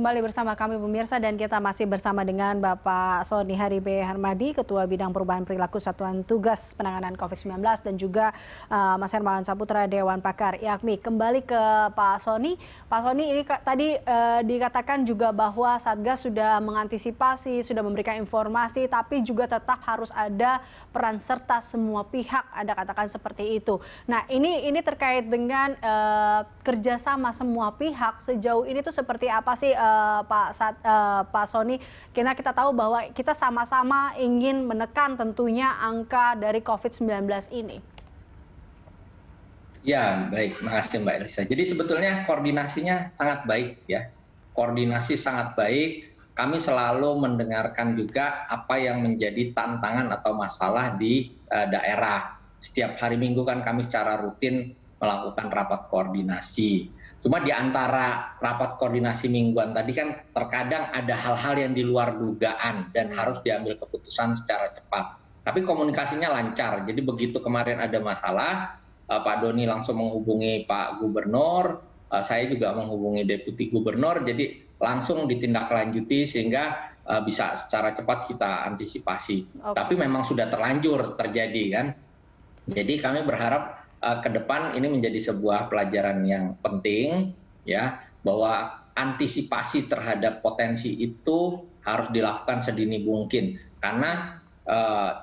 kembali bersama kami pemirsa dan kita masih bersama dengan Bapak Sony Haribe Harmadi, Ketua Bidang Perubahan Perilaku Satuan Tugas Penanganan COVID-19 dan juga Mas Hermawan Saputra, Dewan Pakar IAKMI. Kembali ke Pak Sony. Pak Sony, ini tadi dikatakan juga bahwa Satgas sudah mengantisipasi, sudah memberikan informasi, tapi juga tetap harus ada peran serta semua pihak, Anda katakan seperti itu. Nah, ini terkait dengan kerjasama semua pihak sejauh ini tuh seperti apa sih Pak Sony? Karena kita tahu bahwa kita sama-sama ingin menekan tentunya angka dari COVID-19 ini. Ya, baik. Makasih Mbak Elisa. Jadi sebetulnya koordinasinya sangat baik ya. Koordinasi sangat baik. Kami selalu mendengarkan juga apa yang menjadi tantangan atau masalah di daerah. Setiap hari Minggu kan kami secara rutin melakukan rapat koordinasi. Cuma di antara rapat koordinasi mingguan tadi kan terkadang ada hal-hal yang di luar dugaan dan harus diambil keputusan secara cepat. Tapi komunikasinya lancar. Jadi begitu kemarin ada masalah, Pak Doni langsung menghubungi Pak Gubernur, saya juga menghubungi Deputi Gubernur, jadi langsung ditindaklanjuti sehingga bisa secara cepat kita antisipasi. Okay. Tapi memang sudah terlanjur terjadi kan. Jadi kami berharap ke depan ini menjadi sebuah pelajaran yang penting ya, bahwa antisipasi terhadap potensi itu harus dilakukan sedini mungkin karena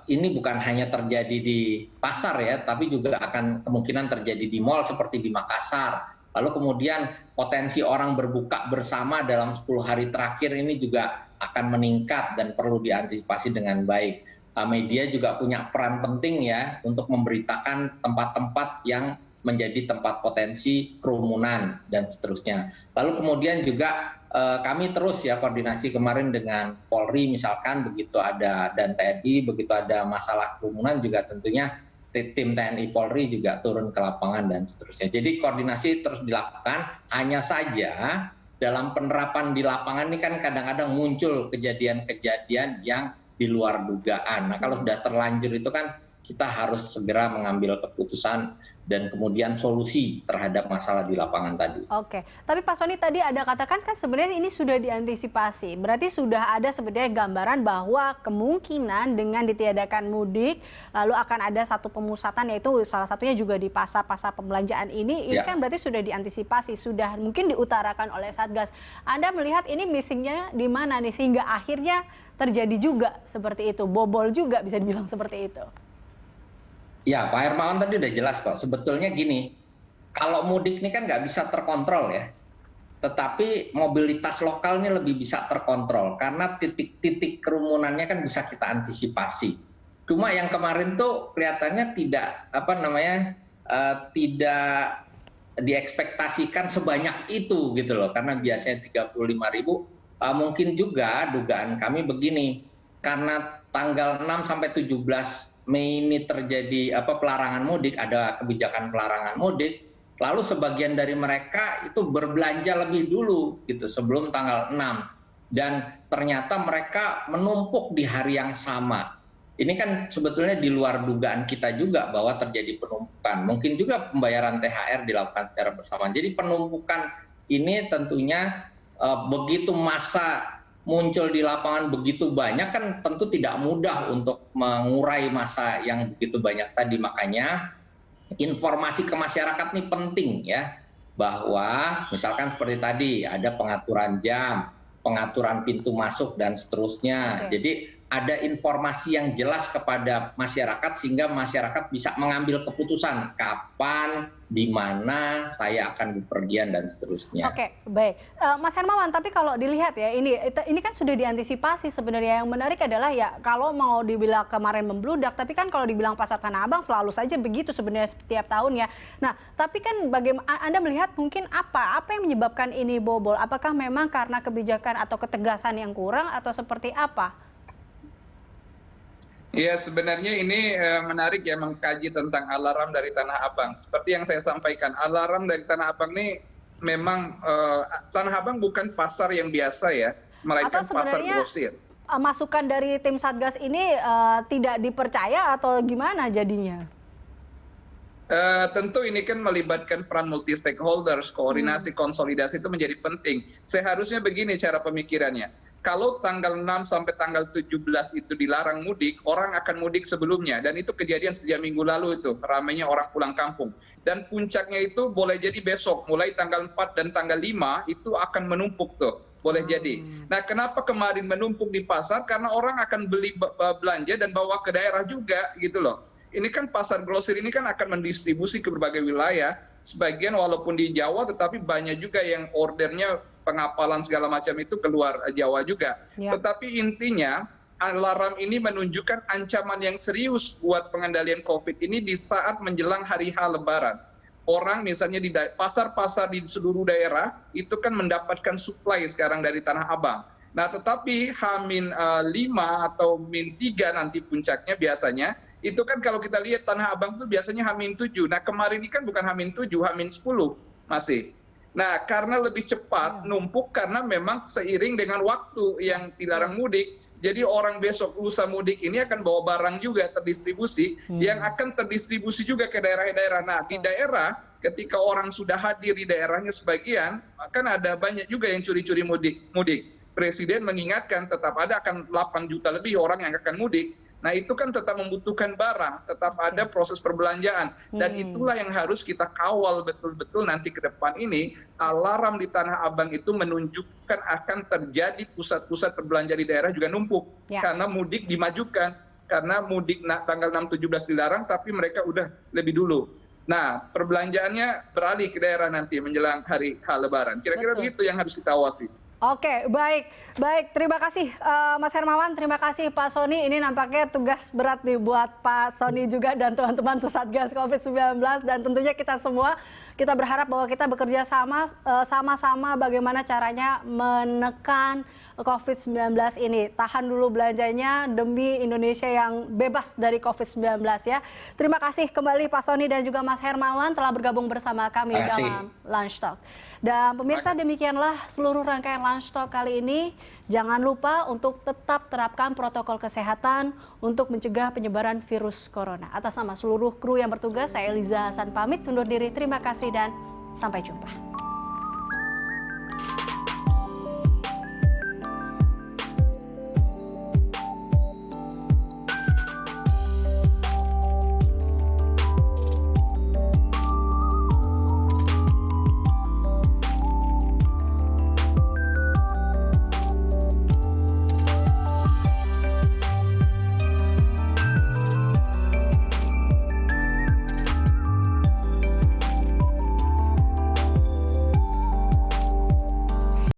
ini bukan hanya terjadi di pasar ya, tapi juga akan kemungkinan terjadi di mal seperti di Makassar. Lalu kemudian potensi orang berbuka bersama dalam 10 hari terakhir ini juga akan meningkat dan perlu diantisipasi dengan baik. Media juga punya peran penting ya untuk memberitakan tempat-tempat yang menjadi tempat potensi kerumunan dan seterusnya. Lalu kemudian juga kami terus ya koordinasi kemarin dengan Polri misalkan begitu ada dan TNI begitu ada masalah kerumunan juga tentunya tim TNI Polri juga turun ke lapangan dan seterusnya. Jadi koordinasi terus dilakukan, hanya saja dalam penerapan di lapangan ini kan kadang-kadang muncul kejadian-kejadian yang di luar dugaan. Nah, kalau sudah terlanjur itu kan kita harus segera mengambil keputusan dan kemudian solusi terhadap masalah di lapangan tadi. Oke, tapi Pak Sony tadi ada katakan kan sebenarnya ini sudah diantisipasi. Berarti sudah ada sebenarnya gambaran bahwa kemungkinan dengan ditiadakan mudik, lalu akan ada satu pemusatan yaitu salah satunya juga di pasar-pasar pembelanjaan ini kan berarti sudah diantisipasi, sudah mungkin diutarakan oleh Satgas. Anda melihat ini missingnya di mana nih sehingga akhirnya terjadi juga seperti itu, bobol juga bisa dibilang seperti itu. Ya, Pak Hermawan tadi udah jelas kok. Sebetulnya gini, kalau mudik ini kan nggak bisa terkontrol ya. Tetapi mobilitas lokal ini lebih bisa terkontrol karena titik-titik kerumunannya kan bisa kita antisipasi. Cuma yang kemarin tuh kelihatannya tidak tidak diekspektasikan sebanyak itu gitu loh. Karena biasanya 35.000. Mungkin juga dugaan kami begini, karena tanggal 6 sampai 17 Mei ini terjadi pelarangan mudik, ada kebijakan pelarangan mudik, lalu sebagian dari mereka itu berbelanja lebih dulu gitu sebelum tanggal 6 dan ternyata mereka menumpuk di hari yang sama. Ini kan sebetulnya di luar dugaan kita juga bahwa terjadi penumpukan. Mungkin juga pembayaran THR dilakukan secara bersamaan. Jadi penumpukan ini tentunya begitu massa muncul di lapangan begitu banyak kan tentu tidak mudah untuk mengurai massa yang begitu banyak tadi. Makanya informasi ke masyarakat ini penting ya, bahwa misalkan seperti tadi ada pengaturan jam, pengaturan pintu masuk dan seterusnya. Okay. Jadi ada informasi yang jelas kepada masyarakat sehingga masyarakat bisa mengambil keputusan kapan, di mana saya akan bepergian dan seterusnya. Oke, baik. Mas Hermawan, tapi kalau dilihat ya ini kan sudah diantisipasi sebenarnya. Yang menarik adalah ya kalau mau dibilang kemarin membludak, tapi kan kalau dibilang Pasar Tanah Abang selalu saja begitu sebenarnya setiap tahun ya. Nah, tapi kan bagaimana Anda melihat mungkin apa yang menyebabkan ini bobol? Apakah memang karena kebijakan atau ketegasan yang kurang atau seperti apa? Ya, sebenarnya ini menarik ya mengkaji tentang alarm dari Tanah Abang. Seperti yang saya sampaikan, alarm dari Tanah Abang ini memang Tanah Abang bukan pasar yang biasa ya, melainkan pasar grosir. Masukan dari tim Satgas ini tidak dipercaya atau gimana jadinya? Tentu ini kan melibatkan peran multi stakeholders, koordinasi, konsolidasi itu menjadi penting. Seharusnya begini cara pemikirannya. Kalau tanggal 6 sampai tanggal 17 itu dilarang mudik, orang akan mudik sebelumnya. Dan itu kejadian sejak minggu lalu itu, ramainya orang pulang kampung. Dan puncaknya itu boleh jadi besok, mulai tanggal 4 dan tanggal 5 itu akan menumpuk tuh. Boleh jadi. Nah, kenapa kemarin menumpuk di pasar? Karena orang akan beli belanja dan bawa ke daerah juga gitu loh. Ini kan pasar grosir ini kan akan mendistribusi ke berbagai wilayah. Sebagian walaupun di Jawa, tetapi banyak juga yang ordernya pengapalan segala macam itu keluar Jawa juga. Ya. Tetapi intinya alarm ini menunjukkan ancaman yang serius buat pengendalian COVID ini di saat menjelang hari H Lebaran. Orang misalnya di pasar-pasar di seluruh daerah itu kan mendapatkan suplai sekarang dari Tanah Abang. Nah, tetapi H-5 atau -3 nanti puncaknya biasanya, itu kan kalau kita lihat Tanah Abang itu biasanya H-7. Nah, kemarin ini kan bukan H-7, H-10 masih. Nah, karena lebih cepat numpuk karena memang seiring dengan waktu yang dilarang mudik. Jadi orang besok lusa mudik ini akan bawa barang juga terdistribusi yang akan terdistribusi juga ke daerah-daerah. Nah, di daerah ketika orang sudah hadir di daerahnya sebagian, kan ada banyak juga yang curi-curi mudik. Presiden mengingatkan tetap ada akan 8 juta lebih orang yang akan mudik. Nah, itu kan tetap membutuhkan barang, tetap ada proses perbelanjaan. Dan itulah yang harus kita kawal betul-betul nanti ke depan ini. Alarm di Tanah Abang itu menunjukkan akan terjadi pusat-pusat perbelanjaan di daerah juga numpuk. Ya. Karena mudik dimajukan. Karena mudik tanggal 6-17 dilarang, tapi mereka udah lebih dulu. Nah, perbelanjaannya beralih ke daerah nanti menjelang hari H Lebaran. Kira-kira begitu yang harus kita awasi. Oke, baik. Terima kasih Mas Hermawan, terima kasih Pak Sony. Ini nampaknya tugas berat nih buat Pak Sony juga dan teman-teman Satgas COVID-19. Dan tentunya kita semua, kita berharap bahwa kita bekerja sama-sama bagaimana caranya menekan COVID-19 ini. Tahan dulu belanjanya demi Indonesia yang bebas dari COVID-19 ya. Terima kasih kembali Pak Sony dan juga Mas Hermawan telah bergabung bersama kami dalam Lunch Talk. Dan pemirsa, demikianlah seluruh rangkaian Lunch Talk kali ini. Jangan lupa untuk tetap terapkan protokol kesehatan untuk mencegah penyebaran virus corona. Atas nama seluruh kru yang bertugas, saya Eliza Hasan pamit undur diri. Terima kasih dan sampai jumpa.